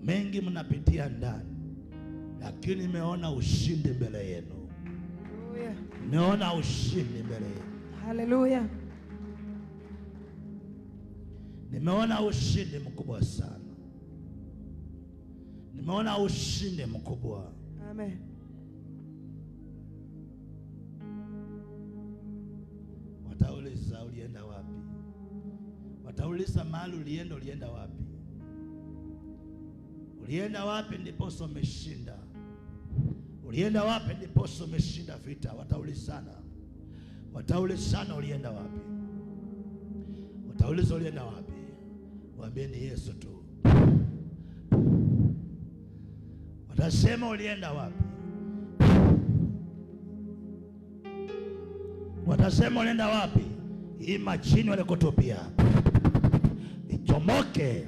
mengi mnapitia ndani, lakini nimeona ushindi mbele yenu. Haleluya. Nimeona ushindi mbele yenu. Haleluya. Nimeona ushindi mkubwa sana. Nimeona ushindi mkubwa. Amen. Watauliza ulienda wapi? Watauliza mahali ulienda wapi? Ulienda wapi ndiposo umeshinda? Ulienda wapi ndiposo umeshinda vita? Wataulizana. Wataulizana ulienda wapi? Watauliza ulienda wapi? Waambie ni Yesu tu. Watasema ulienda wapi? Watasema ulienda wapi? Hii machini walikotopia ichomoke.